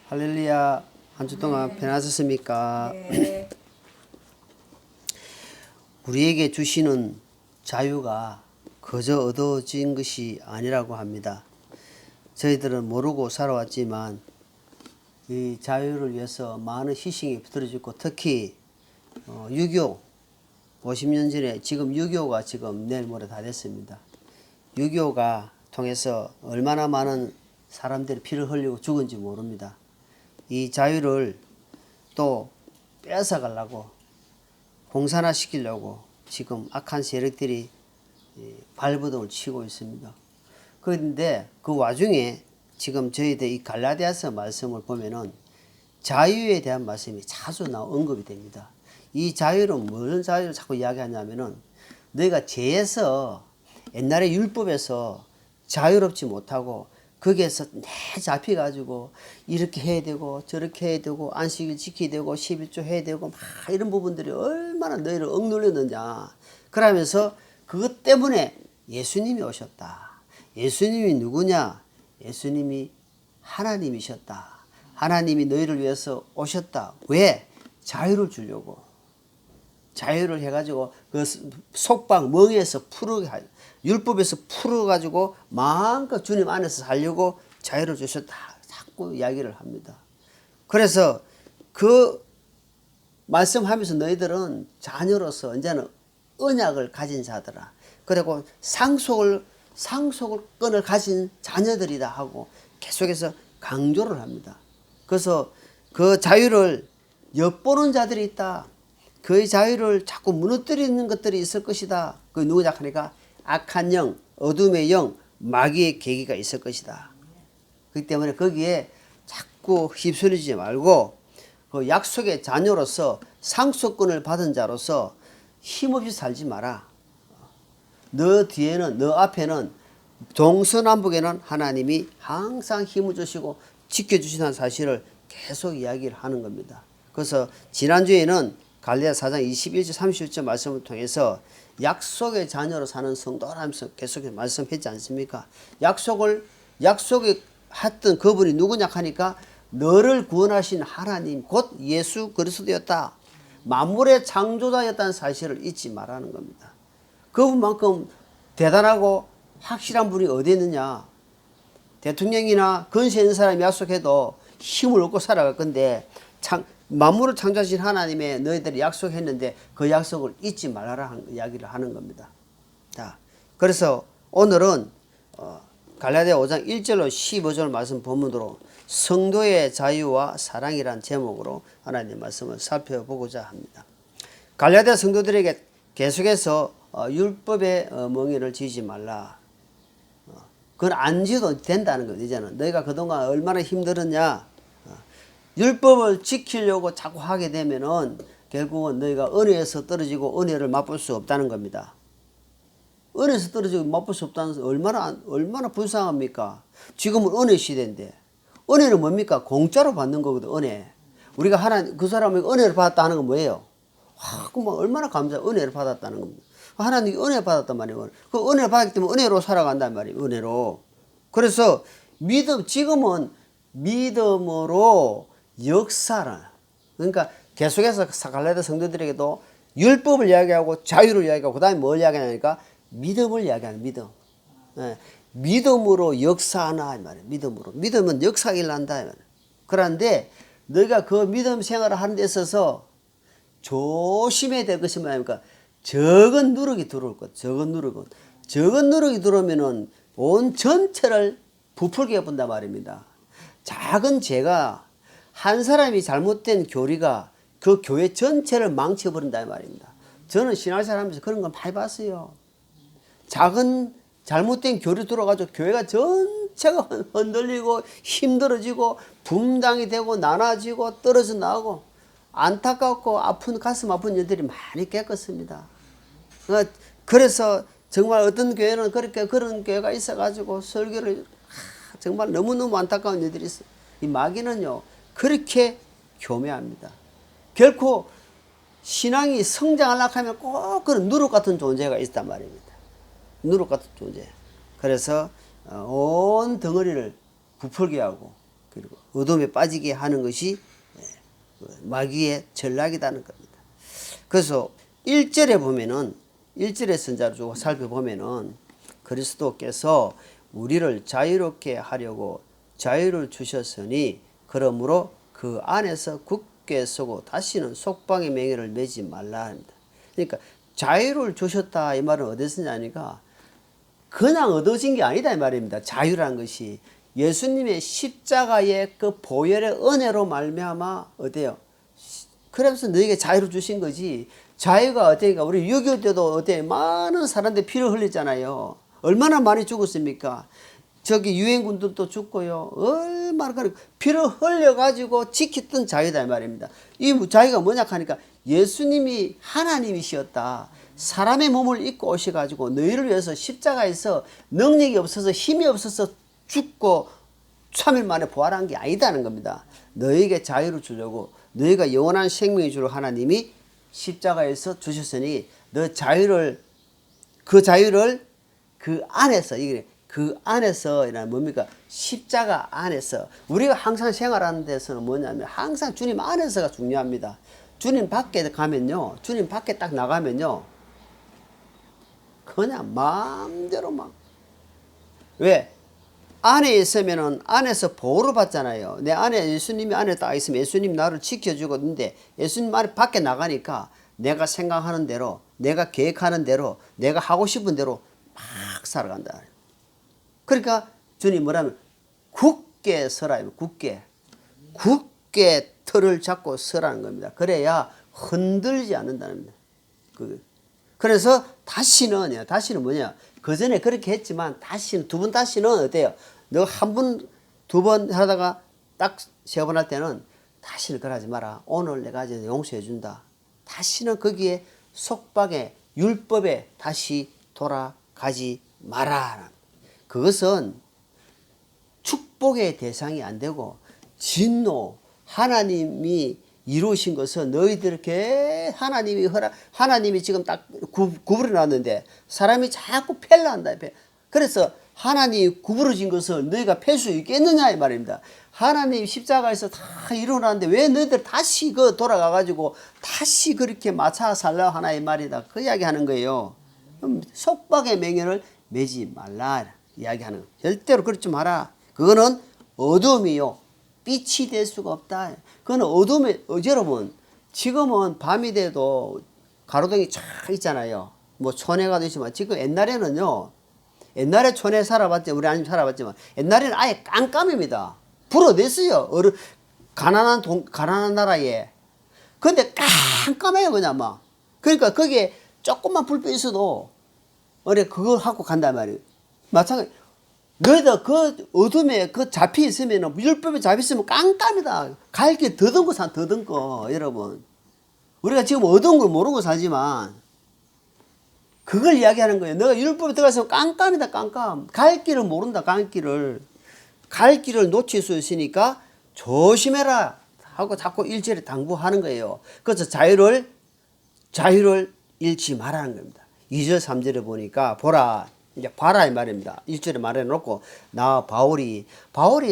할렐루야. 한 주 동안 편하셨습니까? 네. 우리에게 주시는 자유가 그저 얻어진 것이 아니라고 합니다. 저희들은 모르고 살아왔지만 이 자유를 위해서 많은 희생이 부들어지고 특히 6.25 50년 전에 지금 6.25가 지금 내일 모레 다 됐습니다. 6.25가 통해서 얼마나 많은 사람들이 피를 흘리고 죽은지 모릅니다. 이 자유를 또 뺏어가려고 공산화시키려고 지금 악한 세력들이 발버둥을 치고 있습니다. 그런데 그 와중에 지금 저희들 이 갈라디아서 말씀을 보면은 자유에 대한 말씀이 자주 언급이 됩니다. 이 자유는 무슨 자유를 자꾸 이야기하냐면은 너희가 죄에서 옛날에 율법에서 자유롭지 못하고 거기에서 내 잡혀가지고 이렇게 해야 되고 저렇게 해야 되고 안식일 지켜야 되고 11조 해야 되고 막 이런 부분들이 얼마나 너희를 억눌렸느냐. 그러면서 그것 때문에 예수님이 오셨다. 예수님이 누구냐? 예수님이 하나님이셨다. 하나님이 너희를 위해서 오셨다. 왜? 자유를 주려고. 자유를 해가지고 그 속박 멍에서 율법에서 풀어가지고 마음껏 주님 안에서 살려고 자유를 주셨다. 자꾸 이야기를 합니다. 그래서 그 말씀하면서 너희들은 자녀로서 이제는 언약을 가진 자들아. 그리고 상속권을 가진 자녀들이다 하고 계속해서 강조를 합니다. 그래서 그 자유를 엿보는 자들이 있다. 그의 자유를 자꾸 무너뜨리는 것들이 있을 것이다. 그 누구냐 하니까 악한 영, 어둠의 영, 마귀의 계기가 있을 것이다. 그렇기 때문에 거기에 자꾸 휩쓸리지 말고 그 약속의 자녀로서 상속권을 받은 자로서 힘없이 살지 마라. 너 뒤에는, 너 앞에는 동서남북에는 하나님이 항상 힘을 주시고 지켜주시는 사실을 계속 이야기를 하는 겁니다. 그래서 지난주에는 갈라디아 4장 21절 30절 말씀을 통해서 약속의 자녀로 사는 성도라면서 계속 말씀했지 않습니까? 약속에 했던 그분이 누구냐 하니까 너를 구원하신 하나님 곧 예수 그리스도였다. 만물의 창조자였다는 사실을 잊지 말라는 겁니다. 그분만큼 대단하고 확실한 분이 어디 있느냐. 대통령이나 근세 있는 사람이 약속해도 힘을 얻고 살아갈 건데 만물을 창조하신 하나님의 너희들이 약속했는데 그 약속을 잊지 말아라 이야기를 하는 겁니다. 자, 그래서 오늘은 갈라디아 5장 1절로 15절 말씀 본문으로 성도의 자유와 사랑이란 제목으로 하나님의 말씀을 살펴보고자 합니다. 갈라디아 성도들에게 계속해서 율법의 멍에를 지지 말라. 그건 안 지도 된다는 거죠. 이제는 너희가 그동안 얼마나 힘들었냐. 율법을 지키려고 자꾸 하게 되면은 결국은 너희가 은혜에서 떨어지고 은혜를 맛볼 수 없다는 겁니다. 은혜에서 떨어지고 맛볼 수 없다는 것은 얼마나 불쌍합니까? 지금은 은혜 시대인데 은혜는 뭡니까? 공짜로 받는 거거든. 은혜. 우리가 하나님 그 사람에게 은혜를 받았다 하는 건 뭐예요? 그만 얼마나 은혜를 받았다는 겁니다. 하나님이 은혜 받았단 말이에요. 그 은혜 받았기 때문에 은혜로 살아간단 말이에요. 은혜로. 그래서 지금은 믿음으로 역사를, 그러니까 계속해서 갈라디아 성도들에게도 율법을 이야기하고 자유를 이야기하고 그 다음에 뭘 이야기하니까 믿음을 이야기하는 믿음. 네. 믿음으로 역사하나 이 말이에요. 믿음은 역사가 일어난다 이 말이에요. 그런데 너희가 그 믿음 생활을 하는 데 있어서 조심해야 될 것이 뭐냐니까 적은 누룩이 들어올 것. 적은 누룩이 들어오면은 온 전체를 부풀게 본단 말입니다. 작은 죄가 한 사람이 잘못된 교리가 그 교회 전체를 망쳐버린다 이 말입니다. 저는 신앙생활 하면서 그런 건 많이 봤어요. 작은 잘못된 교리 들어가지고 교회가 전체가 흔들리고 힘들어지고 분당이 되고 나눠지고 떨어져 나오고 안타깝고 가슴 아픈 일들이 많이 겪었습니다. 그래서 정말 어떤 교회는 그런 교회가 있어가지고 설교를 정말 너무너무 안타까운 일들이 있어요. 이 마귀는요 그렇게 교묘합니다. 결코 신앙이 성장하려고 하면 꼭 그런 누룩 같은 존재가 있단 말입니다. 누룩 같은 존재. 그래서 온 덩어리를 부풀게 하고 그리고 어둠에 빠지게 하는 것이 마귀의 전략이라는 겁니다. 그래서 1절에 보면은 1절의 선자를 쭉 살펴보면은 그리스도께서 우리를 자유롭게 하려고 자유를 주셨으니 그러므로 그 안에서 굳게 서고 다시는 속방의 맹해를 매지 말라 합니다. 그러니까 자유를 주셨다 이 말은 어디서 쓰냐니까 그냥 얻어진 게 아니다 이 말입니다. 자유라는 것이 예수님의 십자가의 그 보혈의 은혜로 말미암아 어때요? 그래서 너에게 자유를 주신 거지. 자유가 어때니까 우리 6.25 때도 어때 많은 사람들 피를 흘렸잖아요. 얼마나 많이 죽었습니까? 저기 유엔군들도 죽고요. 얼마나 피를 흘려가지고 지켰던 자유다 이 말입니다. 이 자유가 뭐냐 하니까 예수님이 하나님이시었다. 사람의 몸을 입고 오셔가지고 너희를 위해서 십자가에서 능력이 없어서 힘이 없어서 죽고 3일 만에 부활한 게 아니다는 겁니다. 너희에게 자유를 주려고 너희가 영원한 생명이 주로 하나님이 십자가에서 주셨으니 너 자유를 그 안에서 이게 그 안에서 이란 뭡니까? 십자가 안에서 우리가 항상 생활하는 데서는 뭐냐면 항상 주님 안에서가 중요합니다. 주님 밖에 가면요. 주님 밖에 딱 나가면요. 그냥 마음대로 막 왜? 안에 있으면은 안에서 보호를 받잖아요. 내 안에 예수님이 안에 딱 있으면 예수님 나를 지켜주고 있는데 예수님 안에 밖에 나가니까 내가 생각하는 대로 내가 계획하는 대로 내가 하고 싶은 대로 막 살아간다. 그러니까 주님 뭐라면 굳게 서라. 굳게 털을 잡고 서라는 겁니다. 그래야 흔들지 않는다는 겁니다. 그래서 다시는 뭐냐? 그 전에 그렇게 했지만 다시는 두 번 다시는 어때요? 너 한 번, 두 번 하다가 딱 세 번 할 때는 다시는 그러지 마라. 오늘 내가 이제 용서해 준다. 다시는 거기에 속박에 율법에 다시 돌아가지 마라. 그것은 축복의 대상이 안 되고 진노 하나님이 이루신 것은 너희들께 하나님이 지금 딱 구부려 놨는데 사람이 자꾸 펠라 한다. 그래서 하나님이 구부러진 것을 너희가 팰 수 있겠느냐 이 말입니다. 하나님 십자가에서 다 이루어놨는데 왜 너희들 다시 돌아가가지고 다시 그렇게 맞춰 살라 하나 이 말이다. 그 이야기 하는 거예요. 속박의 맹연을 매지 말라 이야기하는 거예요. 절대로 그렇지 마라. 그거는 어둠이요. 빛이 될 수가 없다. 그건 어둠에, 여러분, 지금은 밤이 돼도 가로등이 쫙 있잖아요. 뭐 촌에가 있지만 지금 옛날에는요. 옛날에 촌에 살아봤지, 우리 아님 살아봤지만 옛날에는 아예 깜깜입니다. 불어냈어요. 가난한 나라에. 근데 깜깜해요, 그냥 막. 그러니까 거기에 조금만 불빛 있어도, 그걸 하고 간단 말이에요. 마찬가지. 너희들 그 어둠에 잡혀 있으면, 율법에 잡혀 있으면 깜깜이다. 갈 길 더듬고, 여러분. 우리가 지금 어두운 걸 모르고 살지만, 그걸 이야기하는 거예요. 너가 율법에 들어가서 깜깜이다, 깜깜. 갈 길을 모른다, 갈 길을 놓칠 수 있으니까 조심해라. 하고 자꾸 1절에 당부하는 거예요. 그래서 자유를 잃지 말라는 겁니다. 2절, 3절에 보니까, 이제 봐라 이 말입니다. 1절에 말해놓고 나 바울이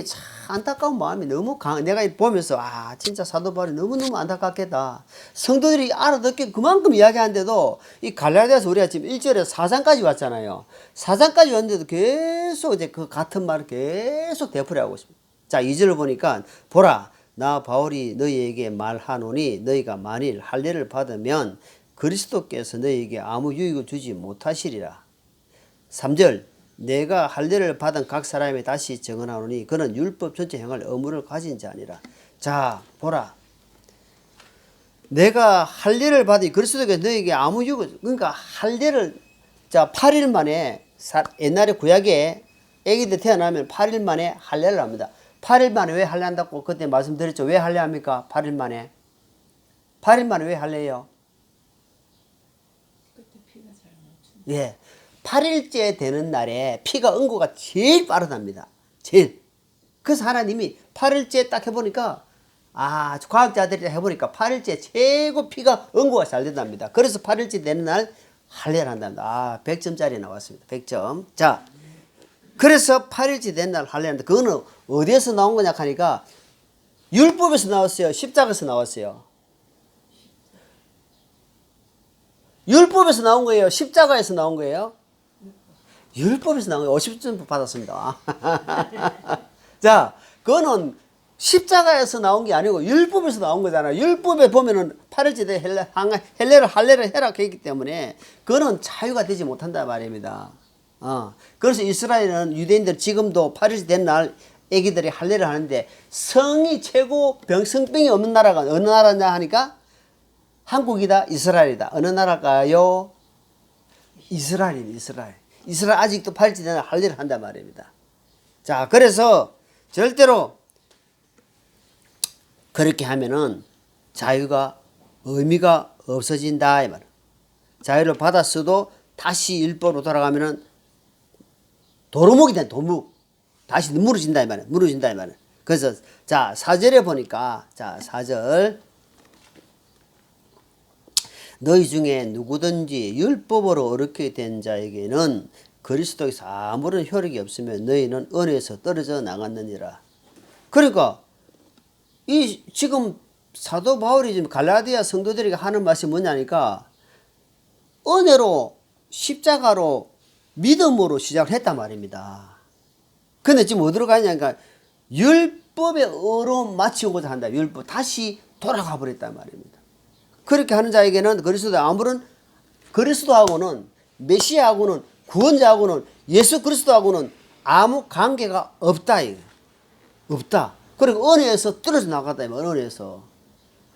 참 안타까운 마음이 너무 내가 보면서 진짜 사도 바울이 너무너무 안타깝겠다. 성도들이 알아듣게 그만큼 이야기하는데도 이 갈라디아서 우리가 지금 1절에 4장까지 왔잖아요. 4장까지 왔는데도 계속 이제 그 같은 말을 계속 되풀이하고 있습니다. 자, 2절을 보니까 보라 나 바울이 너희에게 말하노니 너희가 만일 할례를 받으면 그리스도께서 너희에게 아무 유익을 주지 못하시리라. 3절 내가 할례를 받은 각 사람이 다시 증언하노니 그는 율법 전체 행할 의무를 가진 자 아니라. 자 보라 내가 할례를 받으니 그리스도께서 너에게 아무 유익을 그러니까 할례를 8일 만에 옛날에 구약에 애기들 태어나면 8일 만에 할례를 합니다. 8일 만에 왜 할례한다고 그때 말씀드렸죠. 왜 할례합니까? 8일 만에 왜 할례해요? 예. 8일째 되는 날에 피가 응고가 제일 빠르답니다. 제일. 그래서 하나님이 8일째 딱 해보니까 과학자들이 해보니까 8일째 최고 피가 응고가 잘 된답니다. 그래서 8일째 되는 날 할례를 한답니다. 100점짜리 나왔습니다. 100점. 자, 그래서 8일째 된 날 할례하는데 그거는 어디에서 나온 거냐 하니까 율법에서 나왔어요. 십자가에서 나왔어요. 율법에서 나온 거예요. 십자가에서 나온 거예요. 율법에서 나온 거예요. 50점 받았습니다. 자, 그거는 십자가에서 나온 게 아니고 율법에서 나온 거잖아요. 율법에 보면은 8일째 되 할례를 해라 했기 때문에 그거는 자유가 되지 못한다 말입니다. 그래서 이스라엘은 유대인들 지금도 8일째 된 날 애기들이 할례를 하는데 성이 최고 성병이 없는 나라가 어느 나라냐 하니까 한국이다, 이스라엘이다. 어느 나라가요? 이스라엘입니다. 이스라엘. 이스라엘 아직도 8일째 된 날 할례를 한단 말입니다. 자, 그래서 절대로 그렇게 하면은 자유가 의미가 없어진다 이 말이야. 자유를 받았어도 다시 율법으로 돌아가면은 도루묵이 된 도묵. 다시 무너진다 이 말이야. 무너진다 이 말이야. 그래서 자, 4절에 보니까 자, 4절 너희 중에 누구든지 율법으로 어렵게 된 자에게는 그리스도에서 아무런 효력이 없으면 너희는 은혜에서 떨어져 나갔느니라. 그러니까 이 지금 사도 바울이 지금 갈라디아 성도들에게 하는 말씀이 뭐냐니까 은혜로 십자가로 믿음으로 시작을 했단 말입니다. 근데 지금 어디로 가냐니까 율법의 어로 맞추고자 한다. 율법 다시 돌아가 버렸단 말입니다. 그렇게 하는 자에게는 그리스도 아무런 그리스도하고는 메시아하고는 구원자하고는 예수 그리스도하고는 아무 관계가 없다. 없다. 그리고 은혜에서 떨어져 나갔다. 은혜에서.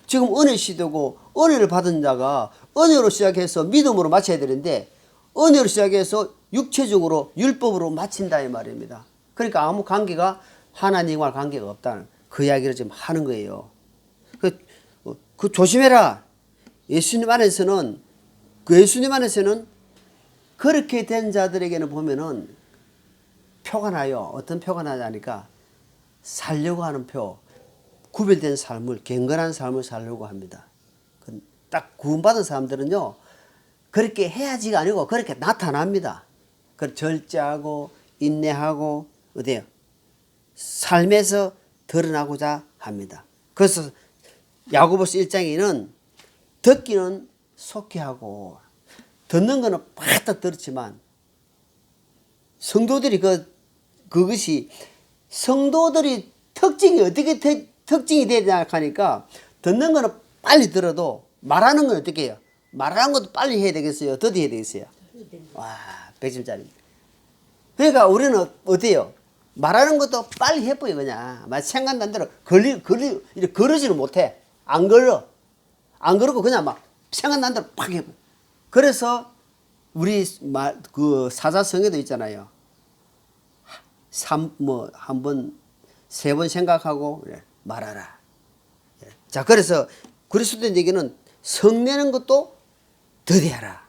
지금 은혜 시대고 은혜를 받은 자가 은혜로 시작해서 믿음으로 마쳐야 되는데 은혜로 시작해서 육체적으로 율법으로 마친다 이 말입니다. 그러니까 아무 관계가 하나님과 관계가 없다는 그 이야기를 지금 하는 거예요. 그 조심해라. 예수님 안에서는 그렇게 된 자들에게는 보면은 표가 나요. 어떤 표가 나냐니까 살려고 하는 표, 구별된 삶을, 경건한 삶을 살려고 합니다. 딱 구원받은 사람들은요, 그렇게 해야지가 아니고 그렇게 나타납니다. 그 절제하고 인내하고 어때요? 삶에서 드러나고자 합니다. 그래서 야고보서 1장에는 듣기는 속히 하고 듣는 거는 팍딱 들었지만 성도들이 그것이 성도들이 특징이 어떻게 특징이 되냐 하니까 듣는 거는 빨리 들어도 말하는 건 어떻게 해요? 말하는 것도 빨리 해야 되겠어요? 더디 해야 되겠어요? 와, 100점짜리입니다. 그러니까 우리는 어때요? 말하는 것도 빨리 해버려 그냥. 생각난 대로 이렇게 걸으지를 못해. 안 걸어. 안 그러고 그냥 막 생각난 대로 팍 해버려. 그래서 우리 사자성에도 있잖아요. 한 번, 세 번 생각하고 말하라. 자, 그래서 그리스도인에게는 성내는 것도 더디하라.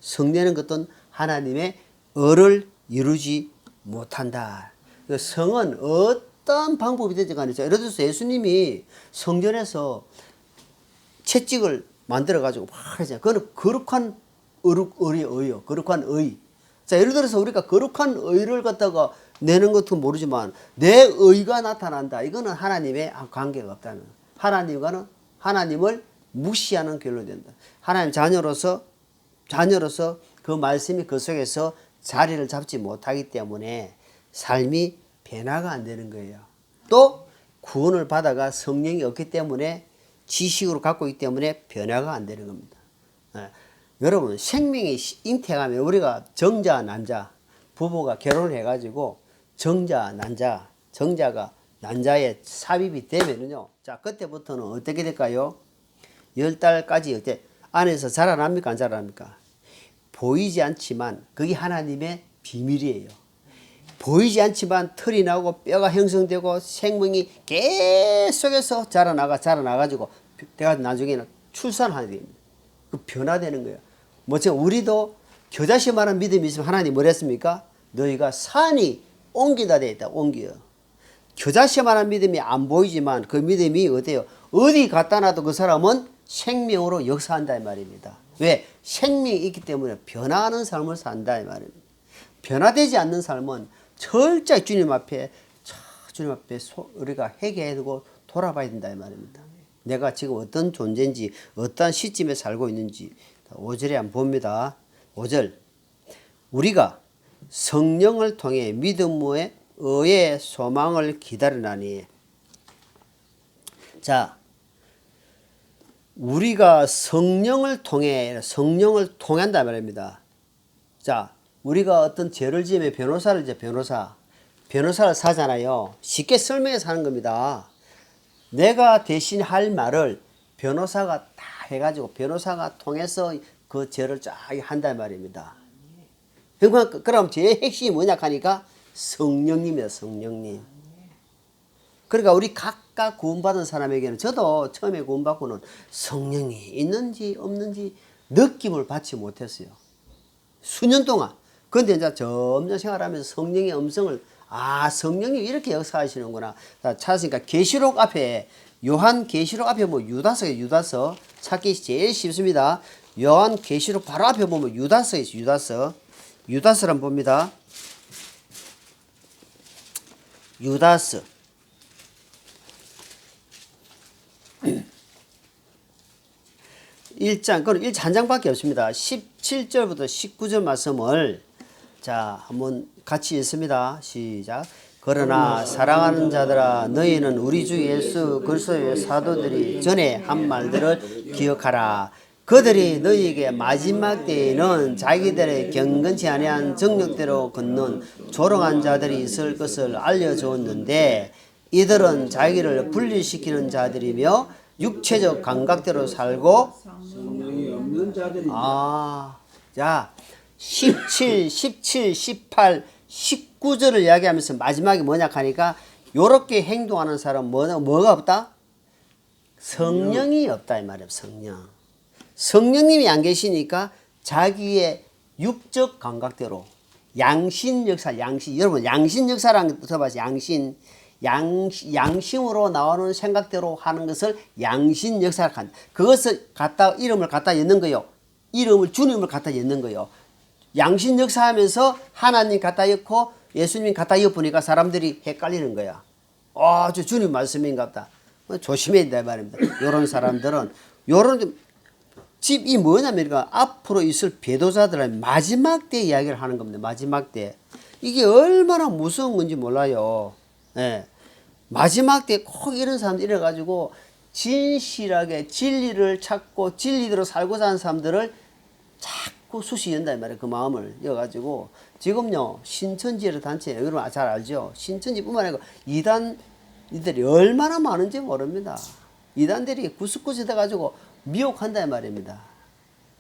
성내는 것도 하나님의 의를 이루지 못한다. 성은 어떤 방법이 되지 간에 예를 들어서 예수님이 성전에서 채찍을 만들어 가지고 막 하잖아요. 그거는 거룩한 의요. 거룩한 의. 자, 예를 들어서 우리가 거룩한 의를 갖다가 내는 것도 모르지만 내 의가 나타난다. 이거는 하나님의 관계가 없다는. 하나님을 무시하는 결론이 된다. 하나님 자녀로서 그 말씀이 그 속에서 자리를 잡지 못하기 때문에 삶이 변화가 안 되는 거예요. 또 구원을 받아가 성령이 없기 때문에 지식으로 갖고 있기 때문에 변화가 안 되는 겁니다. 여러분 생명이 잉태하면 우리가 정자 난자 부부가 결혼을 해가지고 정자가 난자에 삽입이 되면은요, 자 그때부터는 어떻게 될까요? 10달까지 어때 안에서 자라납니까 안 자라납니까? 보이지 않지만 그게 하나님의 비밀이에요. 보이지 않지만 털이 나고 뼈가 형성되고 생명이 계속해서 자라나가지고 내가 나중에는 출산하게 됩니다. 그 변화되는 거예요. 지금 우리도 겨자씨만한 믿음이 있으면 하나님 뭘 했습니까? 너희가 산이 옮기다 돼 있다. 옮겨. 겨자씨만한 믿음이 안 보이지만 그 믿음이 어때요? 어디 갖다 놔도 그 사람은 생명으로 역사한다 이 말입니다. 왜? 생명이 있기 때문에 변화하는 삶을 산다 이 말입니다. 변화되지 않는 삶은 철저히 주님 앞에 우리가 회개해야 되고 돌아봐야 된다 이 말입니다. 내가 지금 어떤 존재인지 어떤 시점에 살고 있는지 5절에 한번 봅니다. 5절 우리가 성령을 통해 믿음의 의의 소망을 기다리나니. 자, 우리가 성령을 통한다 말입니다. 자, 우리가 어떤 죄를 지으면 변호사를 사잖아요. 쉽게 설명해서 하는 겁니다. 내가 대신 할 말을 변호사가 다 해가지고 변호사가 통해서 그 죄를 쫙 한단 말입니다. 그럼 죄의 핵심이 뭐냐 하니까 성령님이다, 성령님. 그러니까 우리 각각 구원받은 사람에게는 저도 처음에 구원받고는 성령이 있는지 없는지 느낌을 받지 못했어요. 수년 동안. 그런데 이제 점점 생활하면서 성령의 음성을 성령이 이렇게 역사하시는구나. 찾았으니까 계시록 앞에 요한 계시록 앞에 뭐 유다서 찾기 제일 쉽습니다. 요한 계시록 바로 앞에 보면 유다서 있어요. 유다서를 한번 봅니다. 유다서 1장, 그건 1장 한 장밖에 없습니다. 17절부터 19절 말씀을 자 한번 같이 읽습니다. 시작. 그러나 사랑하는 자들아 너희는 우리 주 예수 그리스도의 사도들이 전에 한 말들을 기억하라. 그들이 너희에게 마지막 때에는 자기들의 경건치 아니한 정력대로 걷는 조롱한 자들이 있을 것을 알려주었는데 이들은 자기를 분리시키는 자들이며 육체적 감각대로 살고 성령이 없는 자들입니다. 자 17, 18, 19절을 이야기하면서 마지막에 뭐냐 하니까 요렇게 행동하는 사람은 뭐가 없다? 성령이 없다 이 말이에요. 성령님이 안 계시니까 자기의 육적 감각대로 양심 역사, 여러분 양심 역사라는 게 들어봐서 양심으로 나오는 생각대로 하는 것을 양심 역사를 한다. 그것을 이름을 갖다 엮는 거요. 주님을 갖다 엮는 거요. 양심 역사하면서 하나님 갖다 엮고 예수님 갖다 엮으니까 사람들이 헷갈리는 거야. 저 주님 말씀인가 보다. 조심해야 된다 말입니다. 요런 사람들은 이 뭐냐면 앞으로 있을 배도자들은 마지막 때 이야기를 하는 겁니다. 마지막 때. 이게 얼마나 무서운 건지 몰라요. 예. 마지막 때 꼭 이런 사람들 이래가지고 진실하게 진리를 찾고 진리대로 살고자 하는 사람들을 자꾸 쑤시 연다 이 말이에요. 그 마음을 이어가지고 지금요 신천지라는 단체 여러분 잘 알죠. 신천지뿐만 아니고 이단들이 얼마나 많은지 모릅니다. 이단들이 구석구석 돼가지고 미혹한다 이 말입니다.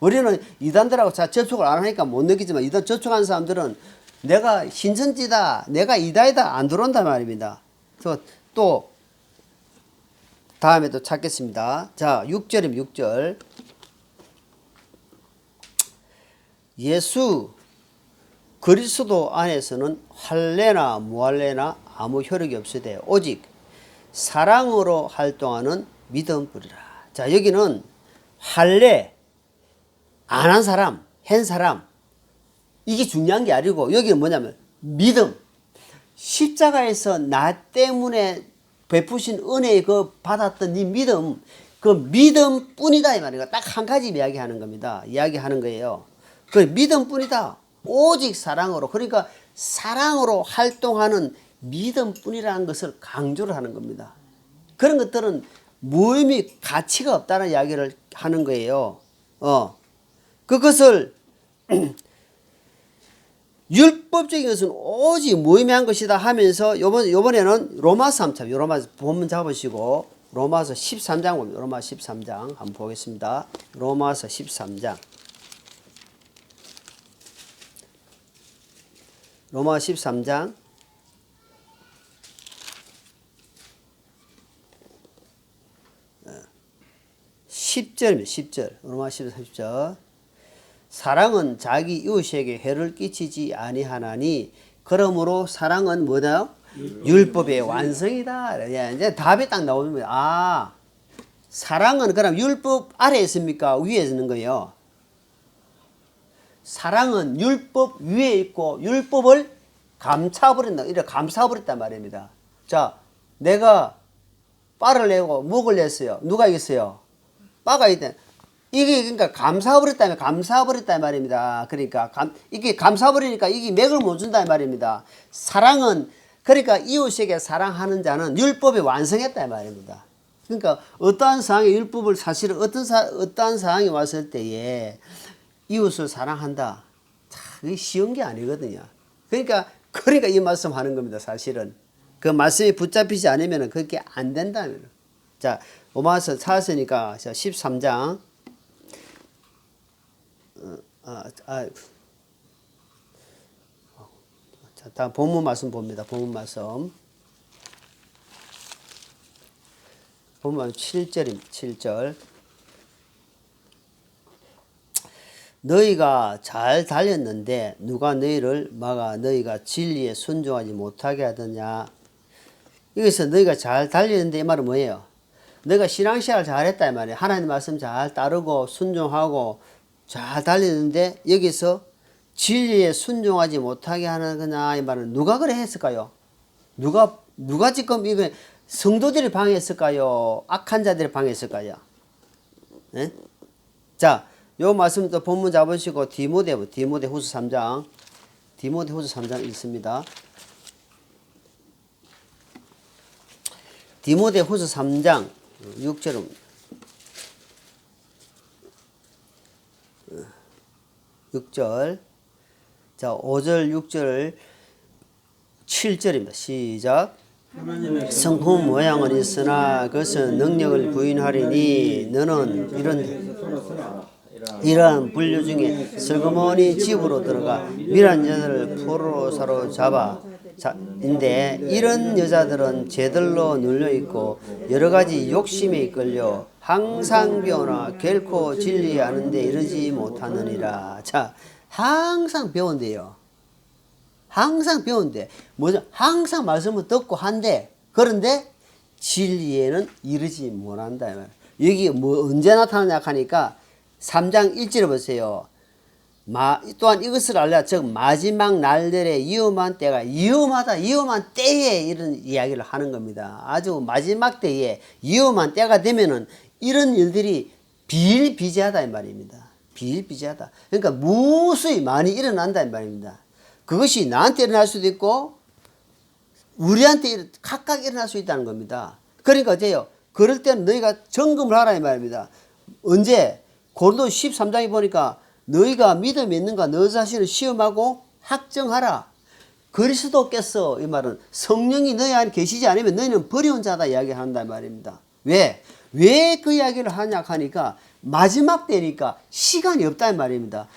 우리는 이단들하고 접촉을 안 하니까 못 느끼지만 이단 접촉하는 사람들은 내가 신천지다, 내가 이다이다 안 들어온다 말입니다. 그래서 또 다음에 또 찾겠습니다. 자 6절입니다. 6절 예수 그리스도 안에서는 할례나 무할례나 아무 효력이 없으되 오직 사랑으로 활동하는 믿음뿐이라. 자 여기는 할례 안 한 사람, 한 사람 이게 중요한 게 아니고 여기는 뭐냐면 믿음. 십자가에서 나 때문에 베푸신 은혜 받았던 이 믿음, 그 믿음뿐이다 이 말이에요. 딱 한 가지 이야기하는 겁니다. 이야기하는 거예요. 그 믿음뿐이다. 오직 사랑으로. 그러니까 사랑으로 활동하는 믿음뿐이라는 것을 강조를 하는 겁니다. 그런 것들은 무의미 가치가 없다는 이야기를 하는 거예요. 그것을 율법적인 것은 오직 무의미한 것이다 하면서 요번에는 로마서 한번 로마서 본문 잡으시고 로마서 13장 봅니다. 로마서 13장 한번 보겠습니다. 로마서 13장 로마서 13장 10절입니다. 10절 로마서 10절 사랑은 자기 이웃에게 해를 끼치지 아니하나니 그러므로 사랑은 뭐다? 율법의 완성이다. 이제 답이 딱 나오는 거예요. 사랑은 그럼 율법 아래에 있습니까? 위에 있는 거예요. 사랑은 율법 위에 있고 율법을 감차버린다. 이래 감싸버렸단 말입니다. 자, 내가 빠를 내고 목을 냈어요. 누가 이겼어요? 빠가 이때 이게 그러니까 감사버렸다는 말입니다. 그러니까 이게 감사버리니까 이게 맥을 못 준다는 말입니다. 사랑은 그러니까 이웃에게 사랑하는 자는 율법이 완성했다는 말입니다. 그러니까 어떠한 상황에 율법을 사실은 어떠한 상황이 왔을 때에 이웃을 사랑한다. 참 그게 쉬운 게 아니거든요. 그러니까 이 말씀 하는 겁니다. 사실은 그 말씀이 붙잡히지 않으면 그게 안 된다는. 자, 로마서 찾았으니까 13장. 자, 다음 본문 말씀 봅니다. 본문 말씀. 본문 7절입니다. 7절. 너희가 잘 달렸는데 누가 너희를 막아 너희가 진리에 순종하지 못하게 하더냐. 여기서 너희가 잘 달렸는데 이 말은 뭐예요? 너희가 신앙생활 잘했다 이 말이에요. 하나님 말씀 잘 따르고 순종하고 잘 달렸는데 여기서 진리에 순종하지 못하게 하는 거냐 이 말은 누가 그래 했을까요? 누가 지금 이거 성도들이 방해했을까요? 악한 자들이 방해했을까요? 네? 자, 요 말씀 또 본문 잡으시고 디모데후서 3장 디모데후서 3장 읽습니다. 디모데후서 3장 6절은 6절. 자, 5절, 6절, 7절입니다. 시작. 성품 모양은 있으나 그것은 능력을 부인하리니 너는 이러한 분류 중에 슬그머니 집으로 들어가 미란 여자를 포로로 사로잡아 인데 이런 여자들은 죄들로 눌려있고 여러가지 욕심에 이끌려 항상 배우나 결코 진리하는 데 이르지 못하느니라. 자, 항상 배운대요. 항상 배운대. 뭐죠? 항상 말씀을 듣고 한대. 그런데 진리에는 이르지 못한다. 여기 뭐 언제 나타나냐 하니까 3장 1절을 보세요. 또한 이것을 알라. 즉 마지막 날들의 위험한 때가 위험한 때에 이런 이야기를 하는 겁니다. 아주 마지막 때에 위험한 때가 되면은 이런 일들이 비일비재하다 이 말입니다. 비일비재하다. 그러니까 무수히 많이 일어난다 이 말입니다. 그것이 나한테 일어날 수도 있고 우리한테 각각 일어날 수 있다는 겁니다. 그러니까 어때요? 그럴 때는 너희가 점검을 하라 이 말입니다. 언제? 고린도 13장에 보니까 너희가 믿음이 있는가 너 자신을 시험하고 확정하라. 그리스도께서 이 말은 성령이 너희 안에 계시지 않으면 너희는 버려온 자다 이야기한다 말입니다. 왜 그 이야기를 하냐 하니까 마지막 때니까 시간이 없다 말입니다.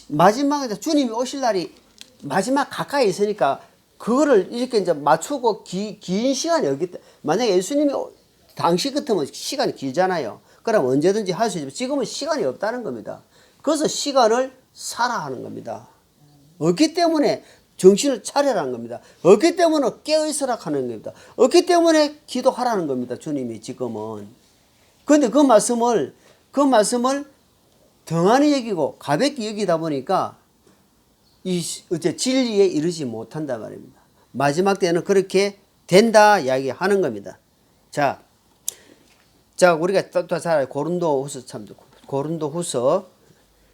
마지막에 주님이 오실 날이 마지막 가까이 있으니까 그거를 이렇게 이제 맞추고 긴 시간이 없기 때문에 만약에 예수님이 당시 같으면 시간이 길잖아요. 그럼 언제든지 할 수 있지만 지금은 시간이 없다는 겁니다. 그래서 시간을 살아 하는 겁니다. 없기 때문에 정신을 차려라는 겁니다. 없기 때문에 깨어있으라 하는 겁니다. 없기 때문에 기도하라는 겁니다. 주님이 지금은. 그런데 그 말씀을 등한히 여기고 가볍게 여기다 보니까 어째 진리에 이르지 못한다 말입니다. 마지막 때는 그렇게 된다 이야기하는 겁니다. 자, 우리가 또 잘 고린도후서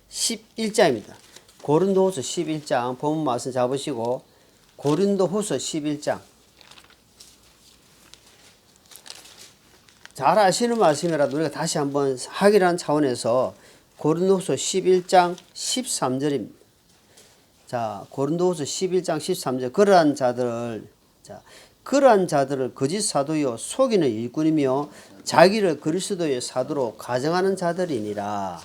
11장입니다. 고린도후서 11장 본문 말씀 잡으시고 고린도후서 11장 잘 아시는 말씀이라도 우리가 다시 한번 하기라는 차원에서 고린도후서 11장 13절입니다. 자, 고린도후서 11장 13절 그러한 자들을 거짓 사도요 속이는 일꾼이며 자기를 그리스도의 사도로 가정하는 자들이니라.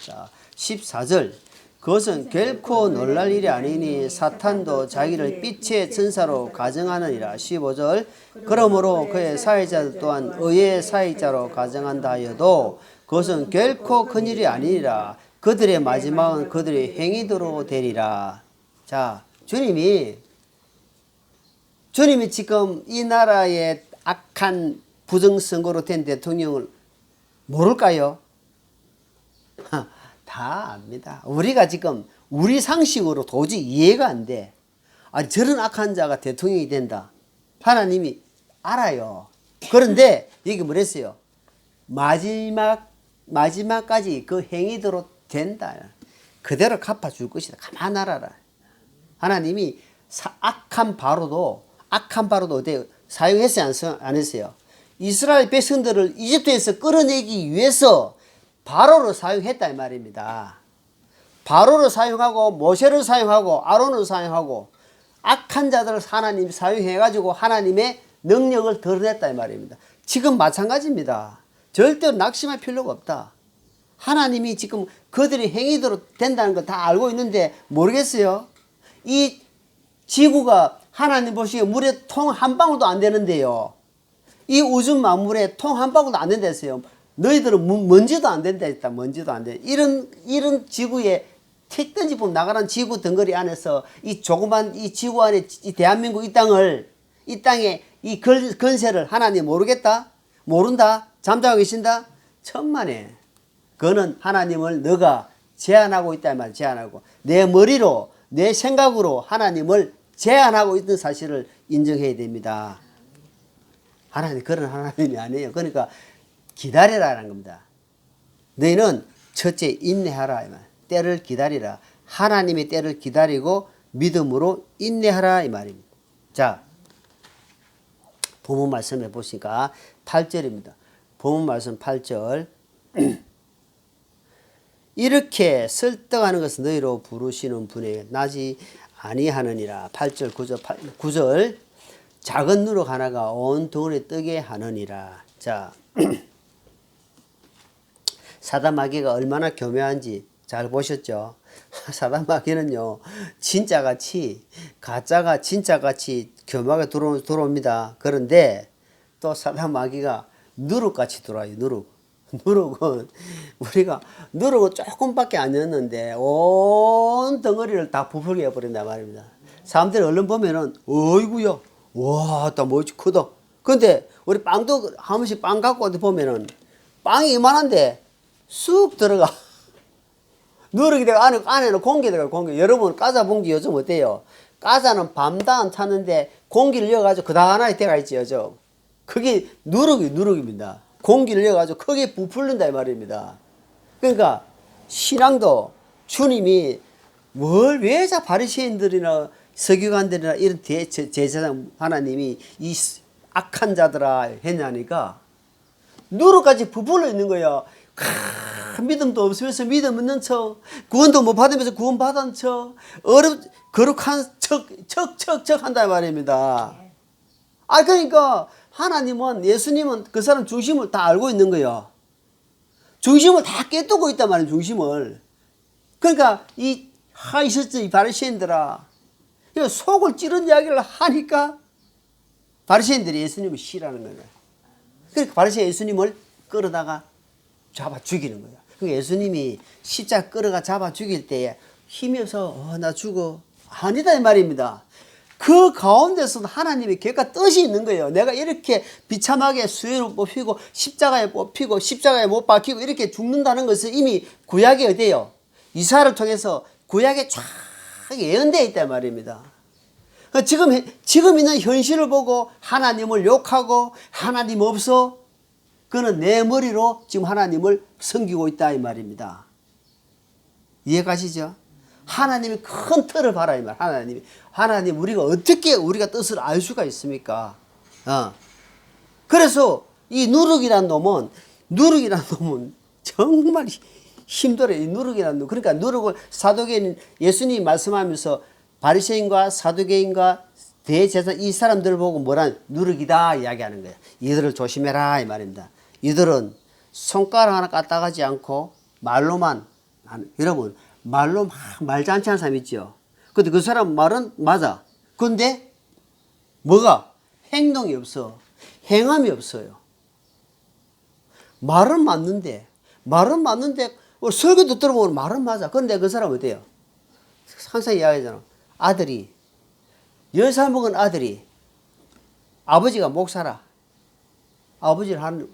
자, 14절 그것은 결코 놀랄 일이 아니니 사탄도 자기를 빛의 전사로 가정하느니라. 15절 그러므로 그의 사회자들 또한 의의 사회자로 가정한다 하여도 그것은 결코 큰일이 아니니라. 그들의 마지막은 그들의 행위대로 되리라. 자, 주님이 지금 이 나라의 악한 부정선거로 된 대통령을 모를까요? 다 압니다. 우리가 지금 우리 상식으로 도저히 이해가 안 돼. 아니 저런 악한 자가 대통령이 된다. 하나님이 알아요. 그런데 여기 뭐랬어요? 마지막까지 그 행위대로 된다. 그대로 갚아줄 것이다. 가만 알아라. 하나님이 악한 바로도 어때요? 사용했어요? 안 했어요? 이스라엘 백성들을 이집트에서 끌어내기 위해서 바로를 사용했다 이 말입니다. 바로를 사용하고 모세를 사용하고 아론을 사용하고 악한 자들을 하나님이 사용해가지고 하나님의 능력을 드러냈다 이 말입니다. 지금 마찬가지입니다. 절대로 낙심할 필요가 없다. 하나님이 지금 그들의 행위대로 된다는 거 다 알고 있는데 모르겠어요. 이 지구가 하나님 보시기에 물에 통 한 방울도 안 되는데요. 이 우주 만물에 통 한 방울도 안 된다 했어요. 너희들은 먼지도 안 된다 했다. 먼지도 안 돼. 이런 지구에 택든지 보면 나가는 지구 덩어리 안에서 이 조그만 이 지구 안에 이 대한민국 이 땅에 이 건세를 하나님 모르겠다? 모른다? 잠자고 계신다? 천만에. 그거는 하나님을 너가 제한하고 있다 말 제한하고 내 머리로 내 생각으로 하나님을 제한하고 있는 사실을 인정해야 됩니다. 하나님 그런 하나님이 아니에요. 그러니까 기다리라는 겁니다. 너희는 첫째 인내하라 이 말. 때를 기다리라. 하나님의 때를 기다리고 믿음으로 인내하라 이 말입니다. 자, 본문 말씀해 보시니까 8절입니다. 본문 말씀 8절. 이렇게 설득하는 것은 너희로 부르시는 분에게 나지 아니하느니라. 8절 9절 작은 누룩 하나가 온 덩어리 뜨게 하느니라. 자, 사다마귀가 얼마나 교묘한지 잘 보셨죠? 사다마귀는요 진짜같이 가짜가 진짜같이 교묘하게 들어옵니다. 그런데 또 사다마귀가 누룩같이 들어와요. 누룩은 우리가 누룩은 조금밖에 안 넣었는데 온 덩어리를 다 부풀게 해버린단 말입니다. 사람들이 얼른 보면은 어이구야 와 또 뭐지 크다. 근데 우리 빵도 한 번씩 빵 갖고 어디 보면은 빵이 이만한데 쑥 들어가. 누룩이 되고 안에는 공기 들어가 공기. 여러분 까자 봉지 요즘 어때요? 까자는 밤도 안 타는데 공기를 넣어가지고 그다하나에 들어가 있지 요즘. 그게 누룩입니다. 공기를 넣어가지고 크게 부풀린다 이 말입니다. 그러니까 신앙도 주님이 왜 자 바리새인들이나 서기관들이나 이런 제사장 하나님이 이 악한 자들아 했냐니까 누룩까지 부풀려 있는 거야. 믿음도 없으면서 믿음 있는 척, 구원도 못 받으면서 구원 받은 척, 거룩한 척 한다 말입니다. 그러니까 하나님은 예수님은 그 사람 중심을 다 알고 있는 거예요. 중심을 다 깨뜨고 있단 말이에요. 중심을. 그러니까 이 바리새인들아, 속을 찌른 이야기를 하니까 바리새인들이 예수님을 싫어하는 거예요. 그러니까 바리새인 예수님을 끌어다가 잡아 죽이는 거예요. 그러니까 예수님이 십자가 끌어가 잡아 죽일 때에 힘이 없어 나 죽어 아니다 이 말입니다. 그 가운데서도 하나님의 계획과 뜻이 있는 거예요. 내가 이렇게 비참하게 수혜를 뽑히고 십자가에 뽑히고 십자가에 못 박히고 이렇게 죽는다는 것은 이미 구약에 어디에요? 이사야를 통해서 구약에 쫙 예언되어 있단 말입니다. 지금 있는 현실을 보고 하나님을 욕하고 하나님 없어? 그는 내 머리로 지금 하나님을 섬기고 있다 이 말입니다. 이해가시죠? 하나님이 큰 틀을 봐라 이 말. 하나님 우리가 어떻게 우리가 뜻을 알 수가 있습니까? 그래서 이 누룩이란 놈은 정말 힘들어요. 이 누룩이란 놈. 그러니까 누룩을 사도계인 예수님이 말씀하면서 바리새인과 사도계인과 대제사장 이 사람들을 보고 뭐라 누룩이다 이야기하는 거예요. 이들을 조심해라 이 말입니다. 이들은 손가락 하나 까딱하지 않고 말로만 여러분 말로 막 말잔치하는 사람 있죠. 근데 그 사람 말은 맞아. 근데 뭐가 행동이 없어. 행함이 없어요. 말은 맞는데 설교도 들어보면 말은 맞아. 그런데 그 사람 어때요? 항상 이야기하잖아. 아들이 10살 먹은 아들이 아버지가 목사라. 아버지를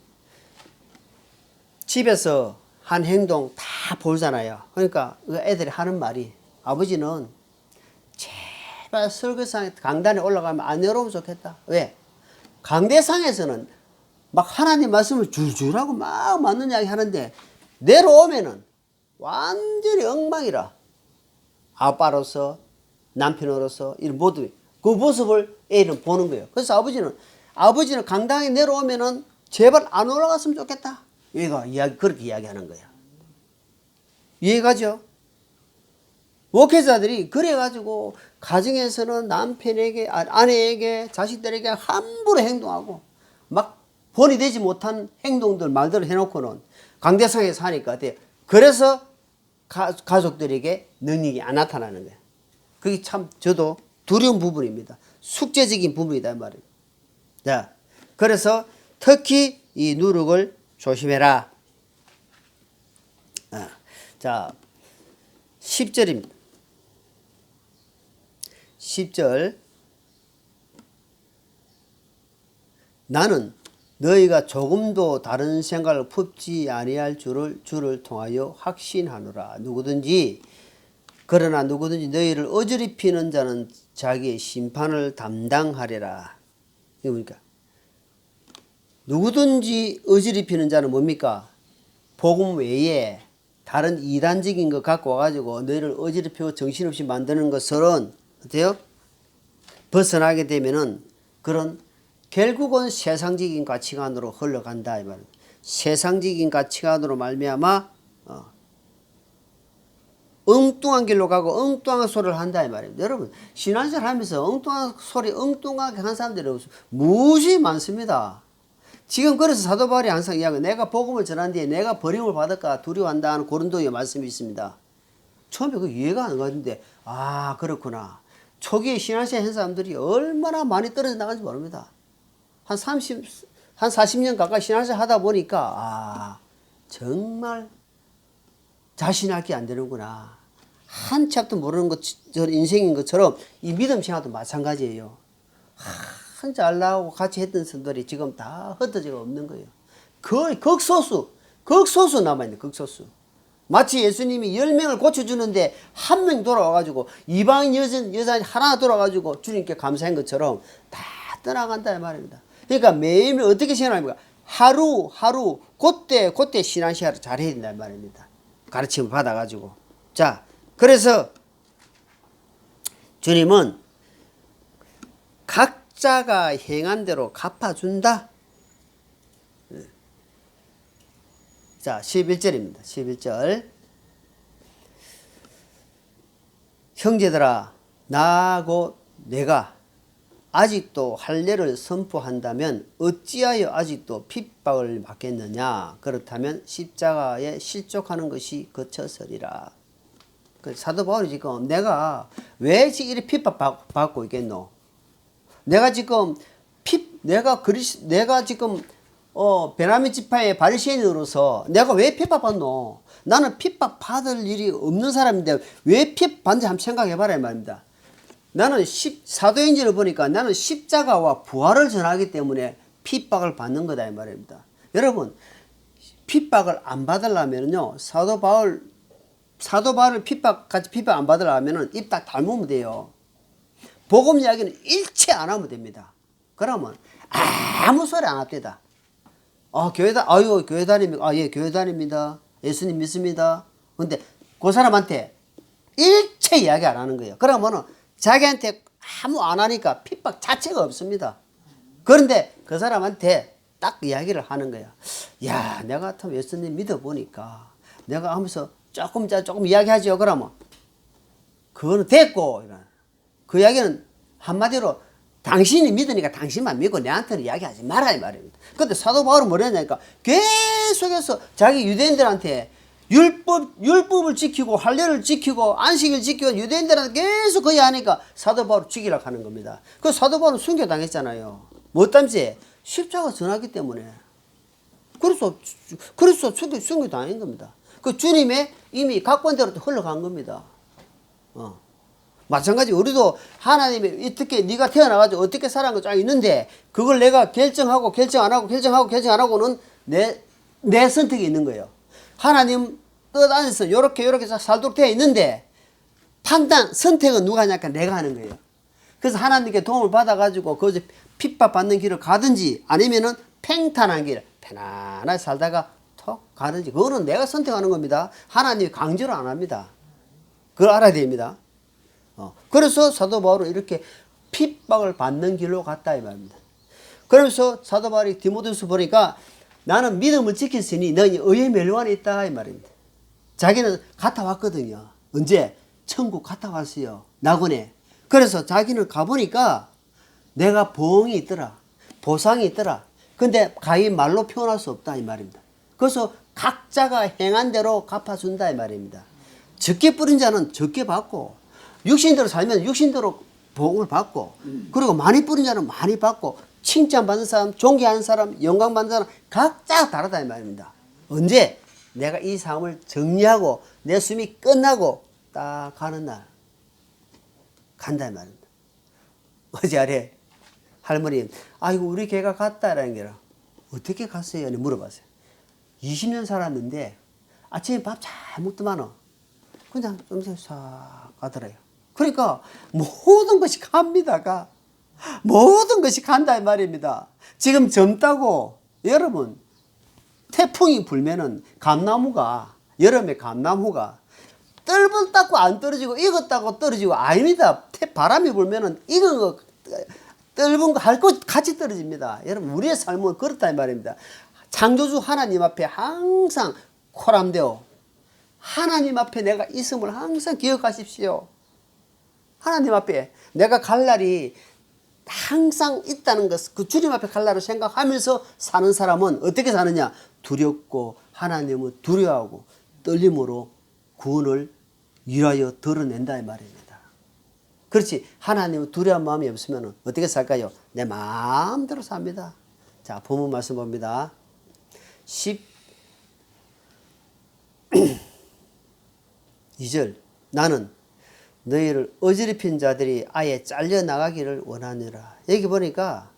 집에서 한 행동 다 보잖아요. 그러니까 그 애들이 하는 말이 아버지는 제발 설교상 강단에 올라가면 안 내려오면 좋겠다. 왜? 강대상에서는 막 하나님 말씀을 줄줄하고 막 맞는 이야기 하는데 내려오면은 완전히 엉망이라. 아빠로서 남편으로서 이런 모두 그 모습을 애는 보는 거예요. 그래서 아버지는 강당에 내려오면은 제발 안 올라갔으면 좋겠다. 얘가 그렇게 이야기하는 거야. 이해가죠? 목회자들이 그래가지고 가정에서는 남편에게, 아내에게, 자식들에게 함부로 행동하고 막 본이 되지 못한 행동들, 말들을 해놓고는 강대상에 사니까 어때요? 그래서 가족들에게 능력이 안 나타나는 거예요. 그게 참 저도 두려운 부분입니다. 숙제적인 부분이다 말이에요. 자, 그래서 특히 이 누룩을 조심해라. 자, 10절입니다. 10절. 나는 너희가 조금도 다른 생각을 품지 아니할 주를 통하여 확신하노라. 그러나 누구든지 너희를 어지럽히는 자는 자기의 심판을 담당하리라. 이게 뭡니까? 누구든지 어지럽히는 자는 뭡니까? 복음 외에 다른 이단적인 것 갖고 와가지고 너희를 어지럽히고 정신없이 만드는 것은 어때요? 벗어나게 되면은 그런 결국은 세상적인 가치관으로 흘러간다 이 말입니다. 세상적인 가치관으로 말미암아 엉뚱한 길로 가고 엉뚱한 소리를 한다 이 말입니다. 여러분 신앙생활 하면서 엉뚱한 소리 엉뚱하게 한 사람들이 무지 많습니다. 지금 그래서 사도 바울이 항상 이야기해요. 내가 복음을 전한 뒤에 내가 버림을 받을까 두려워한다 하는 고린도의 말씀이 있습니다. 처음에 그 이해가 안 가는데 그렇구나. 초기에 신앙생활 한 사람들이 얼마나 많이 떨어져 나간지 모릅니다. 한 40년 가까이 신앙생활 하다 보니까 정말 자신할게 안 되는구나. 한 치 앞도 모르는 것처럼 인생인 것처럼 이 믿음 생활도 마찬가지예요. 혼자 알라고 같이 했던 선들이 지금 다 흩어지가 없는 거예요. 거의 극소수 남아있는 극소수. 마치 예수님이 10명을 고쳐주는데 한 명 돌아와가지고 이방인 여자 하나 돌아와가지고 주님께 감사한 것처럼 다 떠나간다 이 말입니다. 그러니까 매일매일 어떻게 생각합니까? 하루 그때 신앙생활을 잘해야 된다 이 말입니다. 가르침을 받아가지고. 자, 그래서 주님은 각자가 행한 대로 갚아준다. 자, 11절입니다. 11절. 형제들아, 나하고 내가 아직도 할례를 선포한다면 어찌하여 아직도 핍박을 받겠느냐. 그렇다면 십자가에 실족하는 것이 거쳐서리라. 사도 바울이 지금 내가 왜 지금 이렇게 핍박받고 있겠노? 내가 지금 베냐민 지파의 바리새인으로서 내가 왜 핍박받노? 나는 핍박받을 일이 없는 사람인데 왜 핍박받는지 한번 생각해봐라 이 말입니다. 나는 사도행전을 보니까 나는 십자가와 부활을 전하기 때문에 핍박을 받는 거다 이 말입니다. 여러분 핍박을 안 받으려면요 사도 바울을 같이 핍박 안 받으려면은 입 딱 닮으면 돼요. 복음 이야기는 일체 안 하면 됩니다. 그러면 아무 소리 안 합니다. 교회 다닙니까? 예, 교회 다닙니다. 예수님 믿습니다. 근데 그 사람한테 일체 이야기 안 하는 거예요. 그러면은 자기한테 아무 안 하니까 핍박 자체가 없습니다. 그런데 그 사람한테 딱 이야기를 하는 거야. 야, 내가 같으면 예수님 믿어보니까 내가 하면서 조금 이야기하죠. 그러면 그거는 됐고 그 이야기는 한마디로 당신이 믿으니까 당신만 믿고 내한테는 이야기하지 마라 이 말입니다. 근데 사도 바울은 뭐라 했냐니까 계속해서 자기 유대인들한테 율법을 지키고 할례를 지키고 안식일 지키고 유대인들한테 계속 거의 하니까 사도 바울을 죽이려고 하는 겁니다. 그 사도 바울은 순교당했잖아요. 뭐 때문에? 십자가 전하기 때문에. 그래서 순교당한 겁니다. 그 주님의 이미 각본대로 흘러간 겁니다. 마찬가지 우리도 하나님이 어떻게 네가 태어나가지고 어떻게 살아간 거 쫙 있는데 그걸 내가 결정하고 결정 안 하고는 내 선택이 있는 거예요. 하나님 뜻 안에서 요렇게 살도록 되어 있는데 선택은 누가 하냐니까 내가 하는 거예요. 그래서 하나님께 도움을 받아가지고 거기서 핍박받는 길을 가든지 아니면은 팽탄한 길, 편안하게 살다가 톡 가든지 그거는 내가 선택하는 겁니다. 하나님이 강제로 안 합니다. 그걸 알아야 됩니다. 그래서 사도 바울은 이렇게 핍박을 받는 길로 갔다 이 말입니다. 그러면서 사도 바울이 디모데후서 보니까 나는 믿음을 지켰으니 너희 의의 멸관에 있다 이 말입니다. 자기는 갔다 왔거든요. 언제? 천국 갔다 왔어요. 낙원에. 그래서 자기는 가보니까 내가 보응이 있더라. 보상이 있더라. 근데 가히 말로 표현할 수 없다 이 말입니다. 그래서 각자가 행한 대로 갚아준다 이 말입니다. 적게 뿌린 자는 적게 받고 육신대로 살면 육신대로 보응을 받고 그리고 많이 뿌린 자는 많이 받고 칭찬받는 사람, 존경하는 사람, 영광받는 사람 각자 다르다 이 말입니다. 언제? 내가 이 삶을 정리하고 내 숨이 끝나고 딱 가는 날 간다 이 말입니다. 어제 아래 할머니 아이고 우리 개가 갔다라는 게라 어떻게 갔어요? 물어봤어요. 20년 살았는데 아침에 밥 잘 먹더만은 그냥 점심 싹 가더래요. 그러니까 모든 것이 갑니다. 가. 모든 것이 간다 이 말입니다. 지금 젊다고 여러분 태풍이 불면은 감나무가 여름에 감나무가 뜰불 닦고 안 떨어지고 익었다고 떨어지고 아닙니다. 바람이 불면은 익은 거 뜰분 거 할 것 같이 떨어집니다. 여러분 우리의 삶은 그렇다 이 말입니다. 창조주 하나님 앞에 항상 코람되어 하나님 앞에 내가 있음을 항상 기억하십시오. 하나님 앞에 내가 갈 날이 항상 있다는 것, 그 주님 앞에 갈 날을 생각하면서 사는 사람은 어떻게 사느냐? 두렵고 하나님을 두려워하고 떨림으로 구원을 위하여 드러낸다 이 말입니다. 그렇지 하나님을 두려운 마음이 없으면 어떻게 살까요? 내 마음대로 삽니다. 자 본문 말씀 봅니다. 12절 나는 너희를 어지럽힌 자들이 아예 잘려나가기를 원하느라. 여기 보니까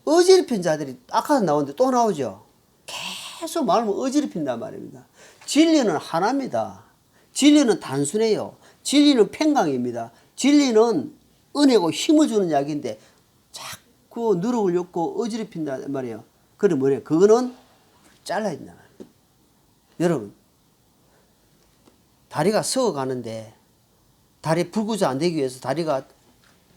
어지럽힌 자들이 아까 나오는데 또 나오죠. 계속 말하면 어지럽힌단 말입니다. 진리는 하나입니다. 진리는 단순해요. 진리는 평강입니다. 진리는 은혜고 힘을 주는 약인데 자꾸 누룩을 엮고 어지럽힌단 말이에요. 그게 뭐냐? 그거는 잘라야 된다. 여러분 다리가 썩어가는데 다리 불구조 안 되기 위해서 다리가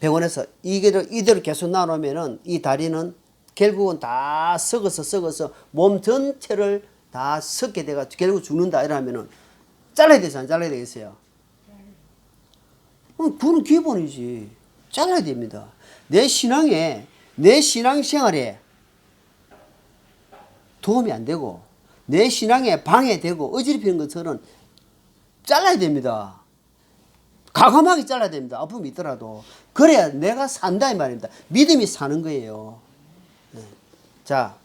병원에서 이대로 계속 나오면은 이 다리는 결국은 다 썩어서 몸 전체를 다 썩게 돼가 결국 죽는다 이러면은 잘라야 되지 안 잘라야 되겠어요? 그건 기본이지. 잘라야 됩니다. 내 신앙에 내 신앙생활에 도움이 안 되고 내 신앙에 방해되고 어지럽히는 것처럼 잘라야 됩니다. 과감하게 잘라야 됩니다. 아픔이 있더라도. 그래야 내가 산다 이 말입니다. 믿음이 사는 거예요. 네. 자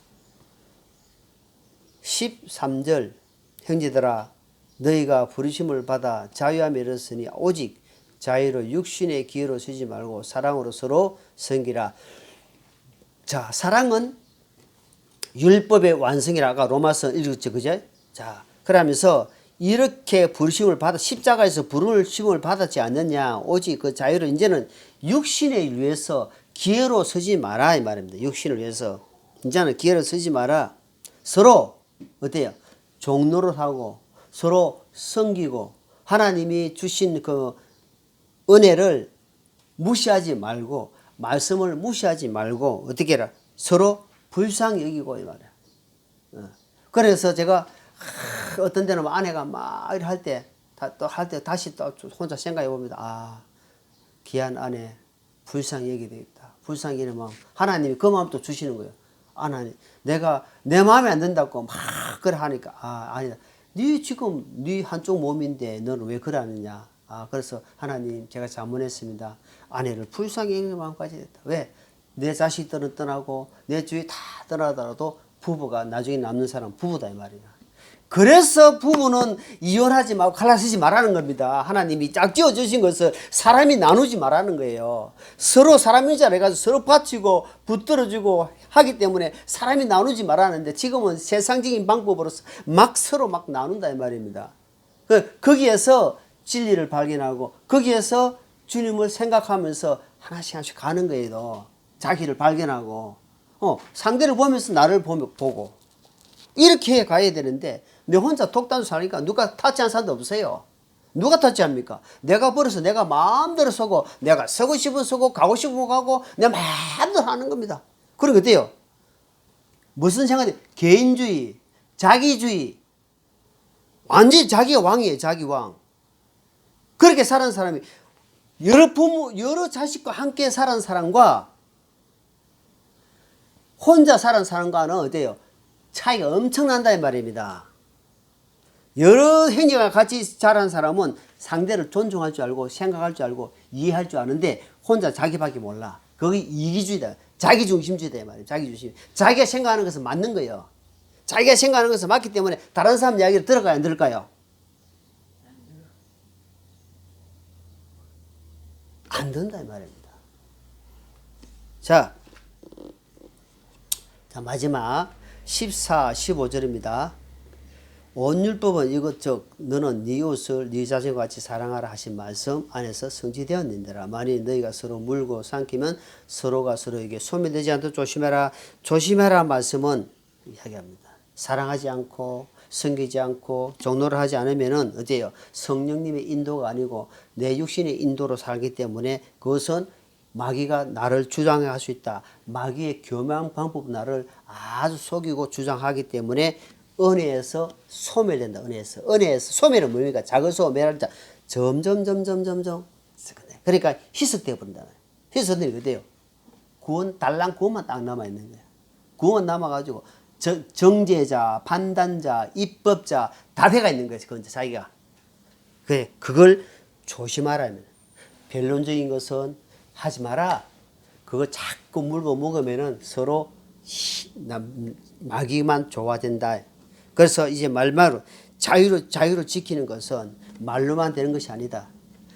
13절 형제들아 너희가 부르심을 받아 자유함에 이르렀으니 오직 자유로 육신의 기회로 쓰지 말고 사랑으로 서로 섬기라. 자 사랑은 율법의 완성이라 아까 로마서 읽었죠. 그죠? 자 그러면서 이렇게 부르심을 받아 십자가에서 부르심을 받았지 않느냐. 오직 그 자유를 이제는 육신을 위해서 기회로 쓰지 마라 이 말입니다. 육신을 위해서 이제는 기회로 쓰지 마라. 서로 어때요? 종노릇하고 서로 섬기고 하나님이 주신 그 은혜를 무시하지 말고 말씀을 무시하지 말고 어떻게 해라? 서로 불쌍히 여기고 이 말이야. 그래서 제가 어떤 데는 아내가 막 이렇게 할 때 다시 또 혼자 생각해 봅니다. 아 귀한 아내 불쌍히 여기게 되겠다. 불쌍히 여기는 마음 하나님이 그 마음도 주시는 거예요. 하나님 내가 내 마음에 안 든다고 막 그래 하니까 아니다. 네 지금 네 한쪽 몸인데 너는 왜 그래 하느냐. 그래서 하나님 제가 잘못했습니다. 아내를 불쌍히 여기는 마음까지 됐다. 왜? 내 자식들은 떠나고 내 주위 다 떠나더라도 부부가 나중에 남는 사람 부부다 이 말이야. 그래서 부부는 이혼하지 말고 갈라서지 말라는 겁니다. 하나님이 짝지어 주신 것을 사람이 나누지 말라는 거예요. 서로 사람인 줄 알아가지고 서로 받치고 붙들어주고 하기 때문에 사람이 나누지 말라는데 지금은 세상적인 방법으로서 막 서로 막 나눈다 이 말입니다. 거기에서 진리를 발견하고 거기에서 주님을 생각하면서 하나씩 하나씩 가는 거예요. 자기를 발견하고 상대를 보면서 나를 보고 이렇게 가야 되는데 내 혼자 독단으로 사니까 누가 타치한 사람도 없어요. 누가 타치합니까? 내가 버려서 내가 마음대로 서고 내가 서고 싶으면 서고 가고 싶으면 가고 내 마음대로 하는 겁니다. 그럼 어때요? 무슨 생각이 개인주의, 자기주의, 완전히 자기가 왕이에요. 자기 왕. 그렇게 사는 사람이 여러 부모, 여러 자식과 함께 사는 사람과 혼자 사는 사람과는 어때요? 차이가 엄청난다 이 말입니다. 여러 행위가 같이 자란 사람은 상대를 존중할 줄 알고 생각할 줄 알고 이해할 줄 아는데 혼자 자기밖에 몰라. 그게 이기주의다. 자기중심주의다 이 말이에요. 자기중심. 자기가 생각하는 것은 맞는 거예요. 자기가 생각하는 것은 맞기 때문에 다른 사람 이야기를 들을까요? 안 들을까요? 안 된다 이 말입니다. 자 마지막 14, 15절입니다. 온 율법은 이것저것 너는 네 이웃을 네 자신과 같이 사랑하라 하신 말씀 안에서 성취되었는데라. 만일 너희가 서로 물고 삼키면 서로가 서로에게 소멸되지 않도록 조심해라. 조심해라 말씀은 이야기합니다. 사랑하지 않고 섬기지 않고 종노를 하지 않으면은 어때요? 성령님의 인도가 아니고 내 육신의 인도로 살기 때문에 그것은 마귀가 나를 주장할 수 있다. 마귀의 교묘한 방법 나를 아주 속이고 주장하기 때문에 은혜에서 소멸된다. 은혜에서 소멸은 뭡니까? 작은 소멸할 자 점점 그러니까 희석되어 버린다. 희석되는 게 어때요? 달랑 구원만 딱 남아 있는 거야. 구원 남아가지고 정죄자, 판단자, 입법자 다 돼가 있는 거지. 그건 자기가. 그래, 그걸 조심하라. 변론적인 것은 하지 마라. 그거 자꾸 물고 먹으면은 서로 마귀만 좋아진다. 그래서 이제 말로 자유를 지키는 것은 말로만 되는 것이 아니다.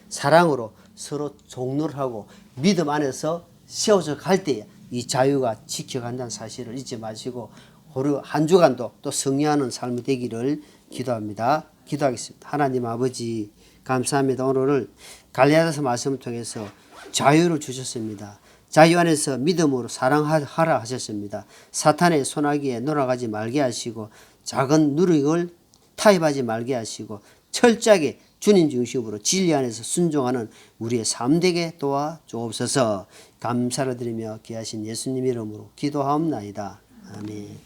사랑으로 서로 종로를 하고 믿음 안에서 세워져 갈 때 이 자유가 지켜간다는 사실을 잊지 마시고 우리 한 주간도 또 승리하는 삶이 되기를 기도합니다. 기도하겠습니다. 하나님 아버지 감사합니다. 오늘을 갈라디아서 말씀을 통해서 자유를 주셨습니다. 자유 안에서 믿음으로 사랑하라 하셨습니다. 사탄의 손아귀에 놀아가지 말게 하시고 작은 누룩을 타협하지 말게 하시고 철저하게 주님 중심으로 진리 안에서 순종하는 우리의 삶 되게 도와 주옵소서. 감사를 드리며 귀하신 예수님 이름으로 기도하옵나이다. 아멘.